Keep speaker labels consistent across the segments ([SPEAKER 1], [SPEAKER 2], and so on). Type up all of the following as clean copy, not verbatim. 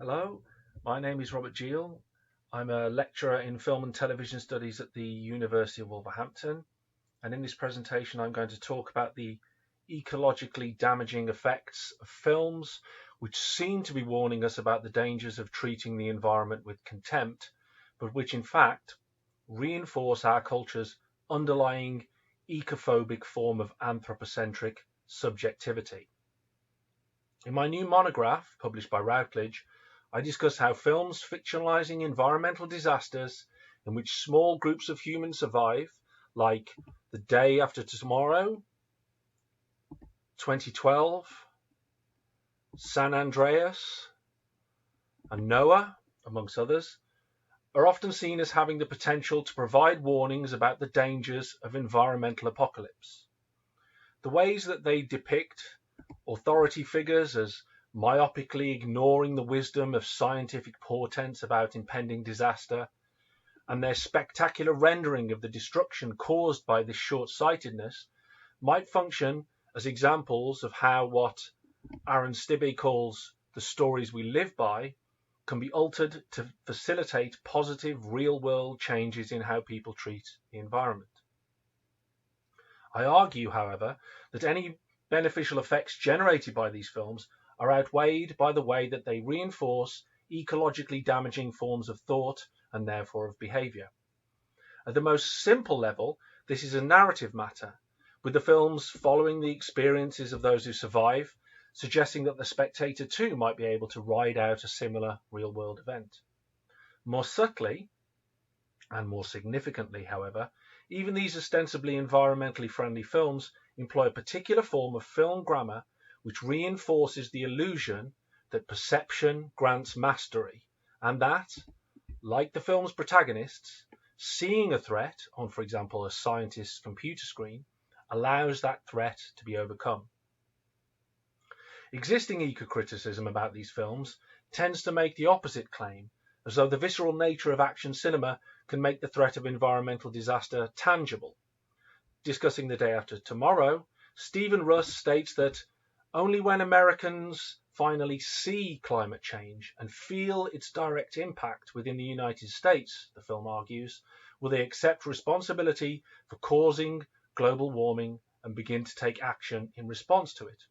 [SPEAKER 1] Hello, my name is Robert Geal. I'm a lecturer in film and television studies at the University of Wolverhampton, and in this presentation I'm going to talk about the ecologically damaging effects of films which seem to be warning us about the dangers of treating the environment with contempt, but which in fact reinforce our culture's underlying ecophobic form of anthropocentric subjectivity. In my new monograph, published by Routledge, I discuss how films fictionalising environmental disasters in which small groups of humans survive, like The Day After Tomorrow, 2012, San Andreas, and Noah, amongst others, are often seen as having the potential to provide warnings about the dangers of environmental apocalypse. The ways that they depict authority figures as myopically ignoring the wisdom of scientific portents about impending disaster, and their spectacular rendering of the destruction caused by this short-sightedness might function as examples of how what Aaron Stibbe calls the stories we live by can be altered to facilitate positive real-world changes in how people treat the environment. I argue, however, that any beneficial effects generated by these films are outweighed by the way that they reinforce ecologically damaging forms of thought and therefore of behaviour. At the most simple level, this is a narrative matter, with the films following the experiences of those who survive, suggesting that the spectator too might be able to ride out a similar real-world event. More subtly, and more significantly, however, even these ostensibly environmentally friendly films employ a particular form of film grammar which reinforces the illusion that perception grants mastery, and that, like the film's protagonists, seeing a threat on, for example, a scientist's computer screen allows that threat to be overcome. Existing ecocriticism about these films tends to make the opposite claim, as though the visceral nature of action cinema can make the threat of environmental disaster tangible. Discussing The Day After Tomorrow, Stephen Russ states that only when Americans finally see climate change and feel its direct impact within the United States, the film argues, will they accept responsibility for causing global warming and begin to take action in response to it.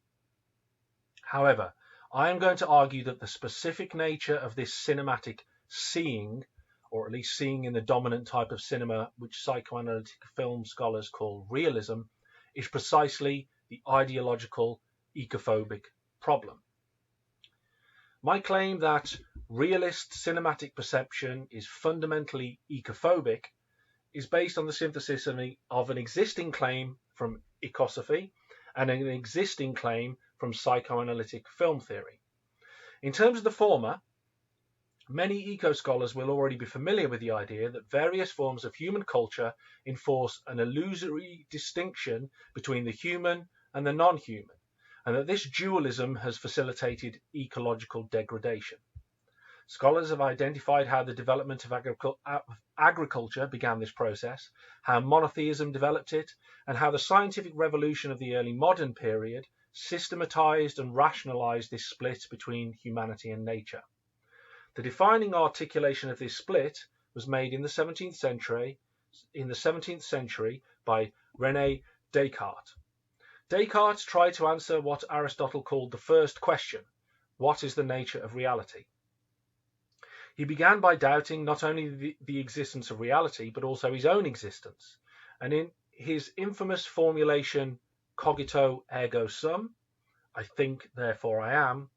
[SPEAKER 1] However, I am going to argue that the specific nature of this cinematic seeing, or at least seeing in the dominant type of cinema which psychoanalytic film scholars call realism, is precisely the ideological ecophobic problem. My claim that realist cinematic perception is fundamentally ecophobic is based on the synthesis of an existing claim from ecosophy and an existing claim from psychoanalytic film theory. In terms of the former, many eco-scholars will already be familiar with the idea that various forms of human culture enforce an illusory distinction between the human and the non-human, and that this dualism has facilitated ecological degradation. Scholars have identified how the development of agriculture began this process, how monotheism developed it, and how the scientific revolution of the early modern period systematized and rationalized this split between humanity and nature. The defining articulation of this split was made in the 17th century by René Descartes. Descartes tried to answer what Aristotle called the first question: what is the nature of reality? He began by doubting not only the existence of reality, but also his own existence, and in his infamous formulation cogito ergo sum, I think, therefore I am,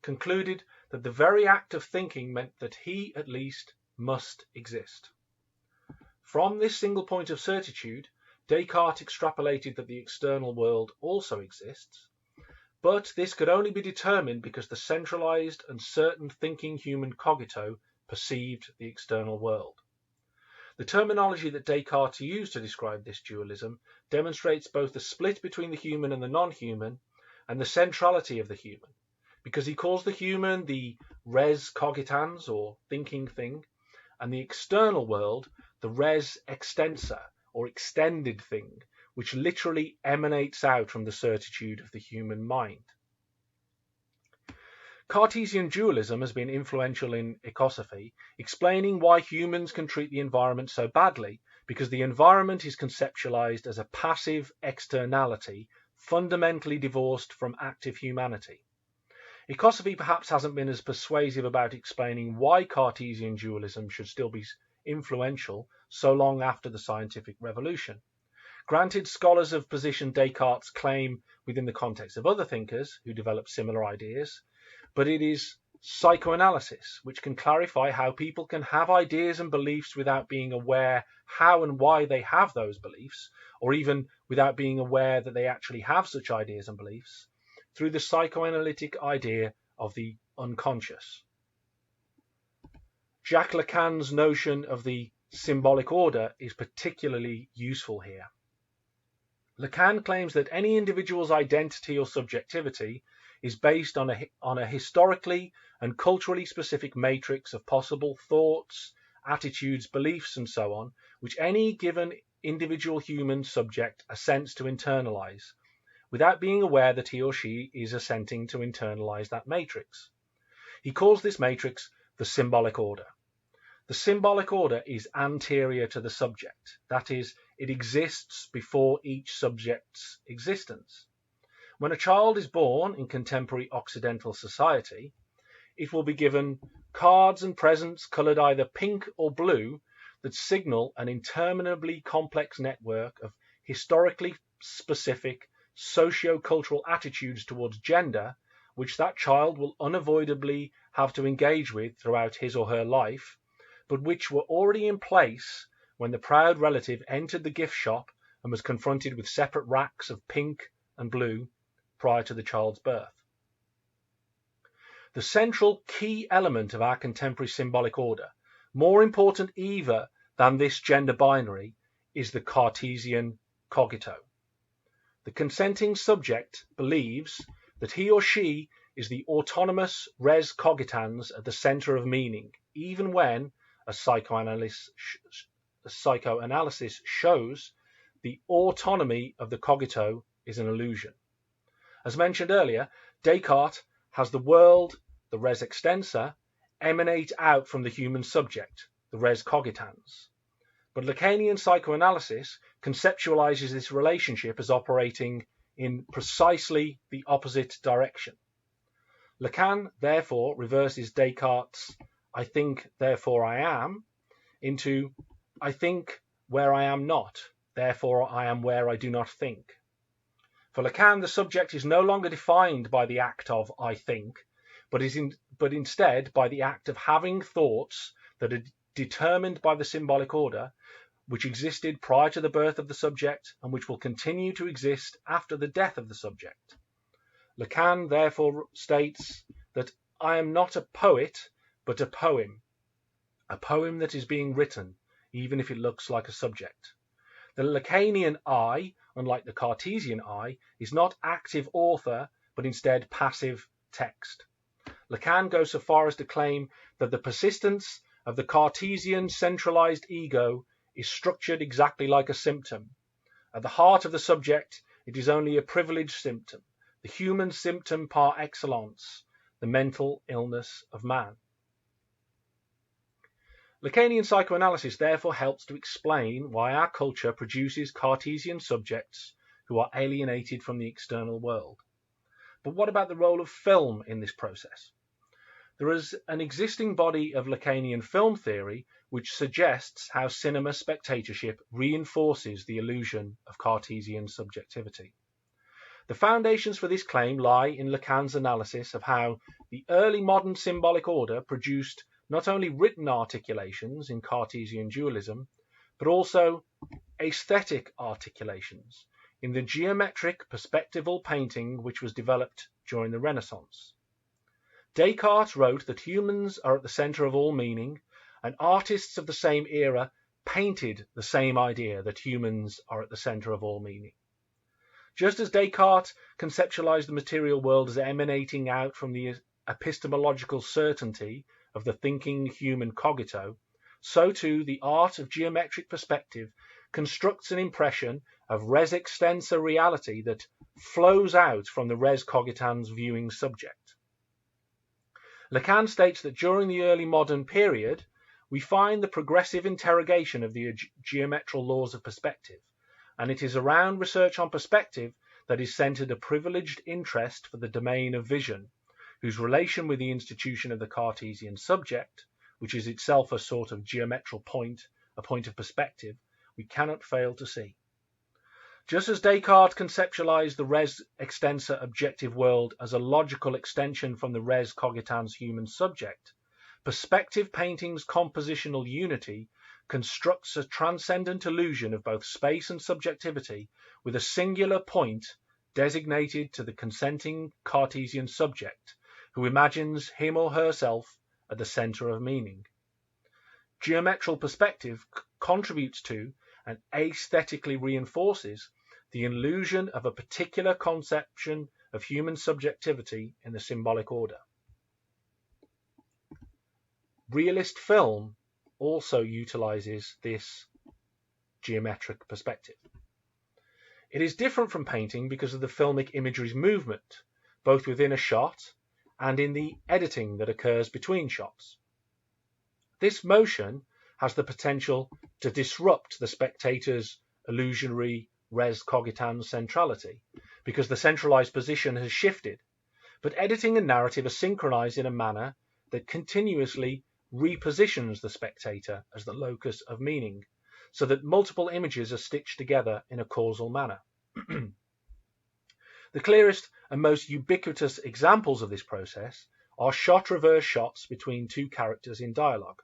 [SPEAKER 1] concluded that the very act of thinking meant that he, at least, must exist. From this single point of certitude, Descartes extrapolated that the external world also exists, but this could only be determined because the centralized and certain thinking human cogito perceived the external world. The terminology that Descartes used to describe this dualism demonstrates both the split between the human and the non-human, and the centrality of the human, because he calls the human the res cogitans, or thinking thing, and the external world the res extensa, or extended thing, which literally emanates out from the certitude of the human mind. Cartesian dualism has been influential in ecosophy, explaining why humans can treat the environment so badly, because the environment is conceptualized as a passive externality, fundamentally divorced from active humanity. Ecosophy perhaps hasn't been as persuasive about explaining why Cartesian dualism should still be influential so long after the scientific revolution. Granted, scholars have positioned Descartes' claim within the context of other thinkers who developed similar ideas, but it is psychoanalysis which can clarify how people can have ideas and beliefs without being aware how and why they have those beliefs, or even without being aware that they actually have such ideas and beliefs, through the psychoanalytic idea of the unconscious. Jacques Lacan's notion of the symbolic order is particularly useful here. Lacan claims that any individual's identity or subjectivity is based on a historically and culturally specific matrix of possible thoughts, attitudes, beliefs, and so on, which any given individual human subject assents to internalize, without being aware that he or she is assenting to internalize that matrix. He calls this matrix the symbolic order. The symbolic order is anterior to the subject, that is, it exists before each subject's existence. When a child is born in contemporary Occidental society, it will be given cards and presents coloured either pink or blue that signal an interminably complex network of historically specific socio-cultural attitudes towards gender, which that child will unavoidably have to engage with throughout his or her life, but which were already in place when the proud relative entered the gift shop and was confronted with separate racks of pink and blue prior to the child's birth. The central key element of our contemporary symbolic order, more important even than this gender binary, is the Cartesian cogito. The consenting subject believes that he or she is the autonomous res cogitans at the center of meaning, even when, as psychoanalysis shows, the autonomy of the cogito is an illusion. As mentioned earlier, Descartes has the world, the res extensa, emanate out from the human subject, the res cogitans. But Lacanian psychoanalysis conceptualizes this relationship as operating in precisely the opposite direction. Lacan, therefore, reverses Descartes' I think, therefore I am, into I think where I am not, therefore I am where I do not think. For Lacan, the subject is no longer defined by the act of I think, but instead by the act of having thoughts that are determined by the symbolic order, which existed prior to the birth of the subject and which will continue to exist after the death of the subject. Lacan therefore states that I am not a poet, but a poem that is being written, even if it looks like a subject. The Lacanian I, unlike the Cartesian I, is not active author, but instead passive text. Lacan goes so far as to claim that the persistence of the Cartesian centralized ego is structured exactly like a symptom. At the heart of the subject, it is only a privileged symptom, the human symptom par excellence, the mental illness of man. Lacanian psychoanalysis therefore helps to explain why our culture produces Cartesian subjects who are alienated from the external world. But what about the role of film in this process? There is an existing body of Lacanian film theory which suggests how cinema spectatorship reinforces the illusion of Cartesian subjectivity. The foundations for this claim lie in Lacan's analysis of how the early modern symbolic order produced not only written articulations in Cartesian dualism, but also aesthetic articulations in the geometric perspectival painting which was developed during the Renaissance. Descartes wrote that humans are at the center of all meaning, and artists of the same era painted the same idea that humans are at the center of all meaning. Just as Descartes conceptualized the material world as emanating out from the epistemological certainty of the thinking human cogito, so too the art of geometric perspective constructs an impression of res extensa reality that flows out from the res cogitans viewing subject. Lacan states that during the early modern period, we find the progressive interrogation of the geometrical laws of perspective, and it is around research on perspective that is centered a privileged interest for the domain of vision, whose relation with the institution of the Cartesian subject, which is itself a sort of geometrical point, a point of perspective, we cannot fail to see. Just as Descartes conceptualized the res extensa objective world as a logical extension from the res cogitans human subject, perspective painting's compositional unity constructs a transcendent illusion of both space and subjectivity with a singular point designated to the consenting Cartesian subject, who imagines him or herself at the center of meaning. Geometrical perspective contributes to and aesthetically reinforces the illusion of a particular conception of human subjectivity in the symbolic order. Realist film also utilizes this geometric perspective. It is different from painting because of the filmic imagery's movement, both within a shot and in the editing that occurs between shots. This motion has the potential to disrupt the spectator's illusory res cogitans centrality, because the centralized position has shifted, but editing and narrative are synchronized in a manner that continuously repositions the spectator as the locus of meaning, so that multiple images are stitched together in a causal manner. The clearest and most ubiquitous examples of this process are shot-reverse shots between two characters in dialogue.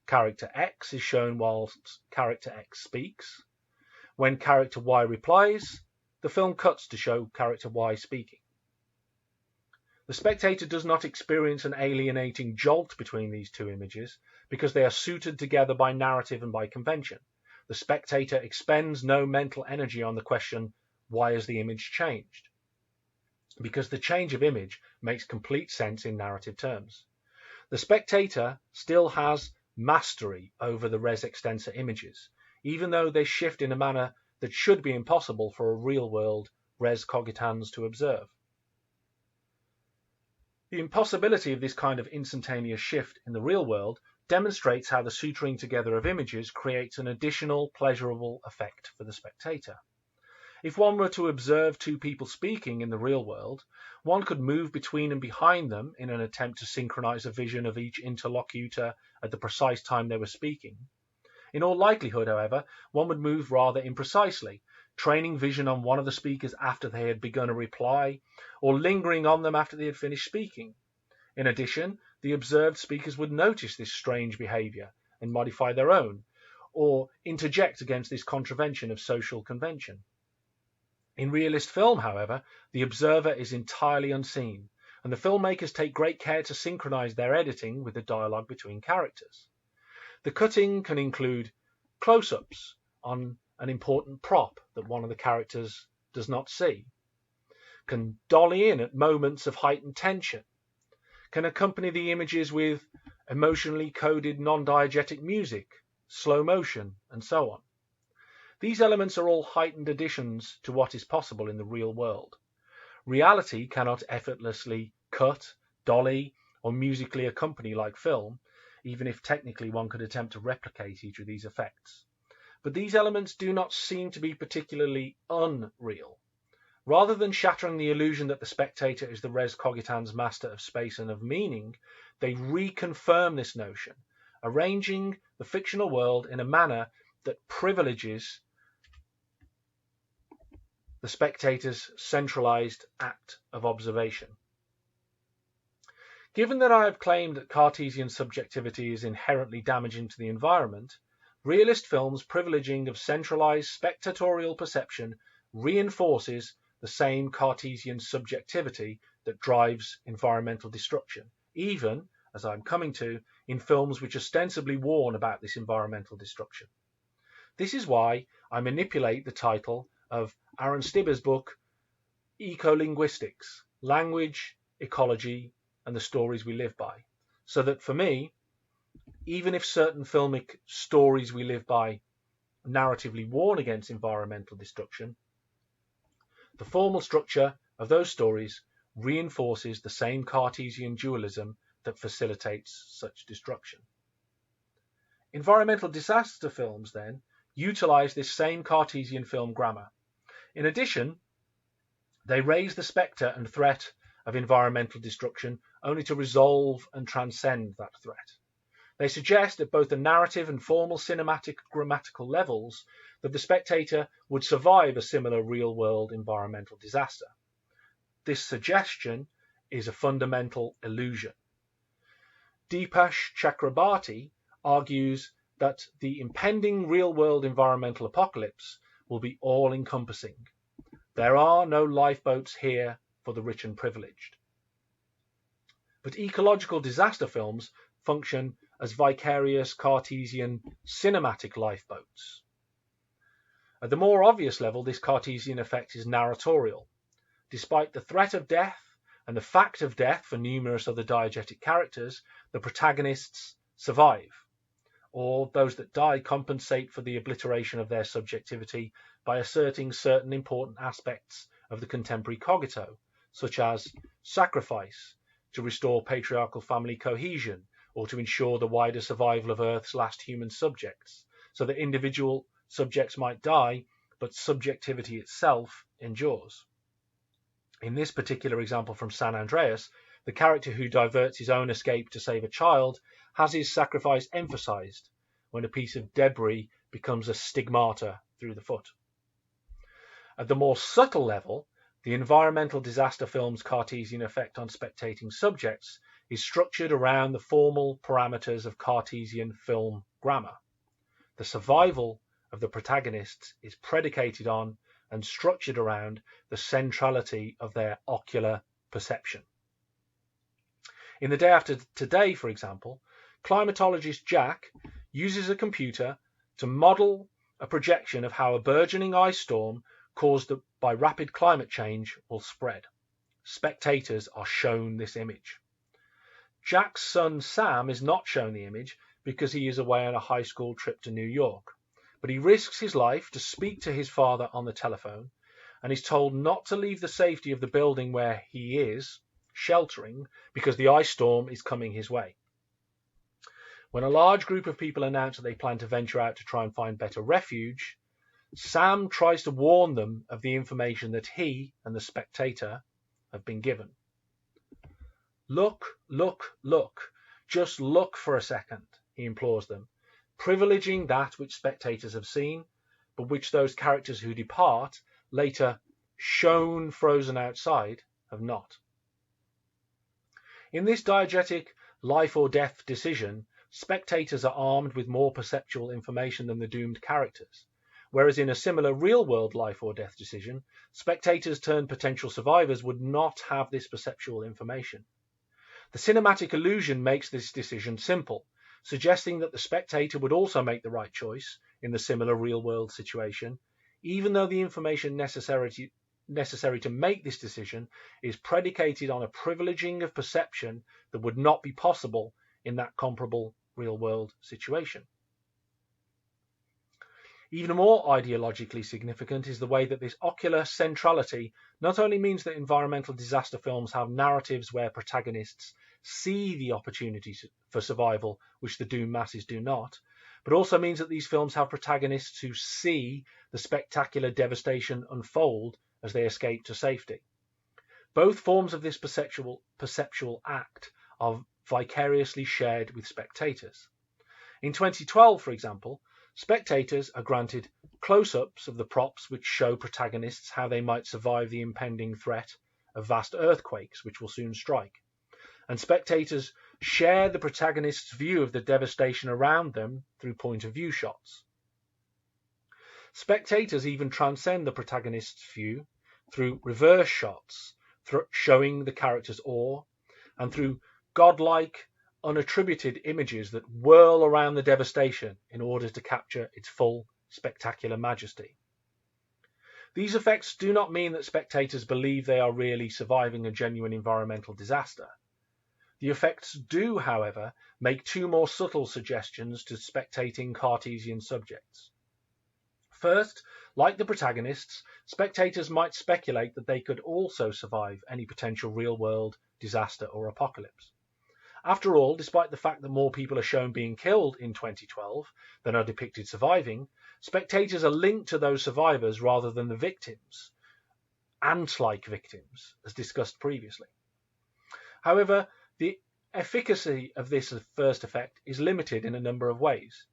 [SPEAKER 1] Character X is shown whilst character X speaks. When character Y replies, the film cuts to show character Y speaking. The spectator does not experience an alienating jolt between these two images because they are suited together by narrative and by convention. The spectator expends no mental energy on the question, why has the image changed? Because the change of image makes complete sense in narrative terms. The spectator still has mastery over the res extensa images, even though they shift in a manner that should be impossible for a real-world res cogitans to observe. The impossibility of this kind of instantaneous shift in the real world demonstrates how the suturing together of images creates an additional pleasurable effect for the spectator. If one were to observe two people speaking in the real world, one could move between and behind them in an attempt to synchronize a vision of each interlocutor at the precise time they were speaking. In all likelihood, however, one would move rather imprecisely, training vision on one of the speakers after they had begun a reply, or lingering on them after they had finished speaking. In addition, the observed speakers would notice this strange behavior and modify their own, or interject against this contravention of social convention. In realist film, however, the observer is entirely unseen, and the filmmakers take great care to synchronize their editing with the dialogue between characters. The cutting can include close-ups on an important prop that one of the characters does not see, can dolly in at moments of heightened tension, can accompany the images with emotionally coded non-diegetic music, slow motion, and so on. These elements are all heightened additions to what is possible in the real world. Reality cannot effortlessly cut, dolly, or musically accompany like film, even if technically one could attempt to replicate each of these effects. But these elements do not seem to be particularly unreal. Rather than shattering the illusion that the spectator is the res cogitans master of space and of meaning, they reconfirm this notion, arranging the fictional world in a manner that privileges the spectator's centralized act of observation. Given that I have claimed that Cartesian subjectivity is inherently damaging to the environment, realist films' privileging of centralized spectatorial perception reinforces the same Cartesian subjectivity that drives environmental destruction, even, as I'm coming to, in films which ostensibly warn about this environmental destruction. This is why I manipulate the title of Aaron Stibbe's book, Ecolinguistics, Language, Ecology, and the Stories We Live By, so that for me, even if certain filmic stories we live by narratively warn against environmental destruction, the formal structure of those stories reinforces the same Cartesian dualism that facilitates such destruction. Environmental disaster films, then, utilize this same Cartesian film grammar. In addition, they raise the spectre and threat of environmental destruction only to resolve and transcend that threat. They suggest at both the narrative and formal cinematic grammatical levels that the spectator would survive a similar real-world environmental disaster. This suggestion is a fundamental illusion. Deepash Chakrabarti argues that the impending real-world environmental apocalypse will be all-encompassing. There are no lifeboats here for the rich and privileged. But ecological disaster films function as vicarious Cartesian cinematic lifeboats. At the more obvious level, this Cartesian effect is narratorial. Despite the threat of death and the fact of death for numerous other diegetic characters, the protagonists survive, or those that die compensate for the obliteration of their subjectivity by asserting certain important aspects of the contemporary cogito, such as sacrifice, to restore patriarchal family cohesion, or to ensure the wider survival of Earth's last human subjects, so that individual subjects might die, but subjectivity itself endures. In this particular example from San Andreas, the character who diverts his own escape to save a child has his sacrifice emphasized when a piece of debris becomes a stigmata through the foot. At the more subtle level, the environmental disaster film's Cartesian effect on spectating subjects is structured around the formal parameters of Cartesian film grammar. The survival of the protagonists is predicated on and structured around the centrality of their ocular perception. In The Day After Today, for example, climatologist Jacques uses a computer to model a projection of how a burgeoning ice storm caused by rapid climate change will spread. Spectators are shown this image. Jacques' son Sam is not shown the image because he is away on a high school trip to New York, but he risks his life to speak to his father on the telephone and is told not to leave the safety of the building where he is sheltering because the ice storm is coming his way. When a large group of people announce that they plan to venture out to try and find better refuge, Sam tries to warn them of the information that he and the spectator have been given. Look, look, look. Just look for a second, he implores them, privileging that which spectators have seen, but which those characters who depart, later shown frozen outside, have not. In this diegetic life or death decision, spectators are armed with more perceptual information than the doomed characters, whereas in a similar real-world life or death decision, spectators turned potential survivors would not have this perceptual information. The cinematic illusion makes this decision simple, suggesting that the spectator would also make the right choice in the similar real-world situation, even though the information necessary to make this decision is predicated on a privileging of perception that would not be possible in that comparable real-world situation. Even more ideologically significant is the way that this ocular centrality not only means that environmental disaster films have narratives where protagonists see the opportunities for survival which the doomed masses do not, but also means that these films have protagonists who see the spectacular devastation unfold as they escape to safety. Both forms of this perceptual act are vicariously shared with spectators. In 2012, for example, spectators are granted close-ups of the props which show protagonists how they might survive the impending threat of vast earthquakes which will soon strike. And spectators share the protagonist's view of the devastation around them through point-of-view shots. Spectators even transcend the protagonist's view through reverse shots, showing the character's awe, and through godlike, unattributed images that whirl around the devastation in order to capture its full spectacular majesty. These effects do not mean that spectators believe they are really surviving a genuine environmental disaster. The effects do, however, make two more subtle suggestions to spectating Cartesian subjects. First, like the protagonists, spectators might speculate that they could also survive any potential real-world disaster or apocalypse. After all, despite the fact that more people are shown being killed in 2012 than are depicted surviving, spectators are linked to those survivors rather than the victims, ant-like victims, as discussed previously. However, the efficacy of this first effect is limited in a number of ways.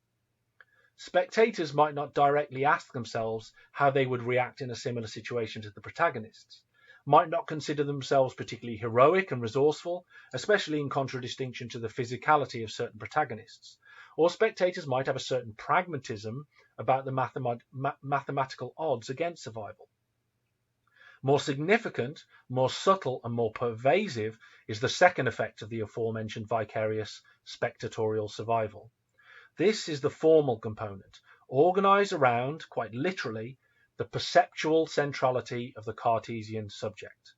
[SPEAKER 1] Spectators might not directly ask themselves how they would react in a similar situation to the protagonists, might not consider themselves particularly heroic and resourceful, especially in contradistinction to the physicality of certain protagonists, or spectators might have a certain pragmatism about the mathematical odds against survival. More significant, more subtle, and more pervasive is the second effect of the aforementioned vicarious spectatorial survival. This is the formal component, organized around, quite literally, the perceptual centrality of the Cartesian subject.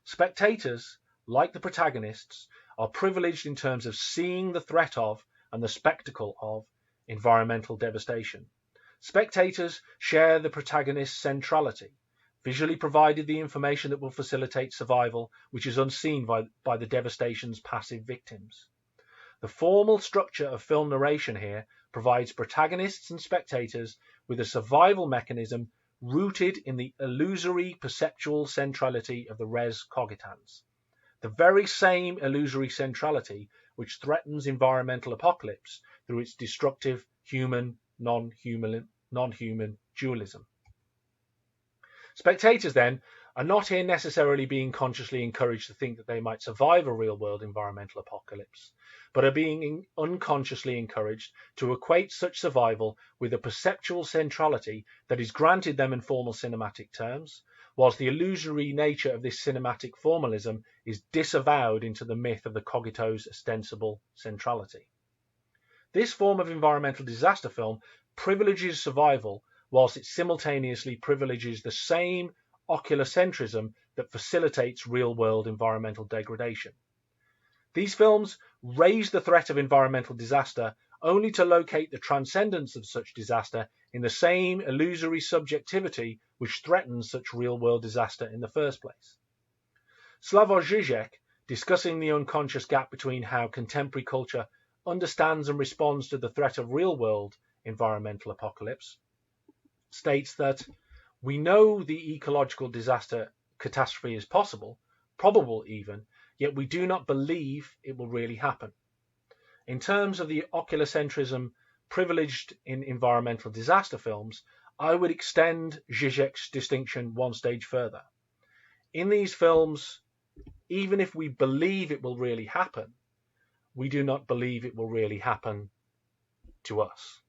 [SPEAKER 1] Spectators, like the protagonists, are privileged in terms of seeing the threat of and the spectacle of environmental devastation. Spectators share the protagonist's centrality, visually provided the information that will facilitate survival, which is unseen by the devastation's passive victims. The formal structure of film narration here provides protagonists and spectators with a survival mechanism rooted in the illusory perceptual centrality of the res cogitans, the very same illusory centrality which threatens environmental apocalypse through its destructive human, non-human dualism. Spectators, then, are not here necessarily being consciously encouraged to think that they might survive a real-world environmental apocalypse, but are being unconsciously encouraged to equate such survival with a perceptual centrality that is granted them in formal cinematic terms, whilst the illusory nature of this cinematic formalism is disavowed into the myth of the cogito's ostensible centrality. This form of environmental disaster film privileges survival, whilst it simultaneously privileges the same oculocentrism that facilitates real-world environmental degradation. These films raise the threat of environmental disaster only to locate the transcendence of such disaster in the same illusory subjectivity which threatens such real-world disaster in the first place. Slavoj Žižek, discussing the unconscious gap between how contemporary culture understands and responds to the threat of real-world environmental apocalypse, states that we know the ecological catastrophe is possible, probable even, yet we do not believe it will really happen. In terms of the oculocentrism privileged in environmental disaster films, I would extend Žižek's distinction one stage further. In these films, even if we believe it will really happen, we do not believe it will really happen to us.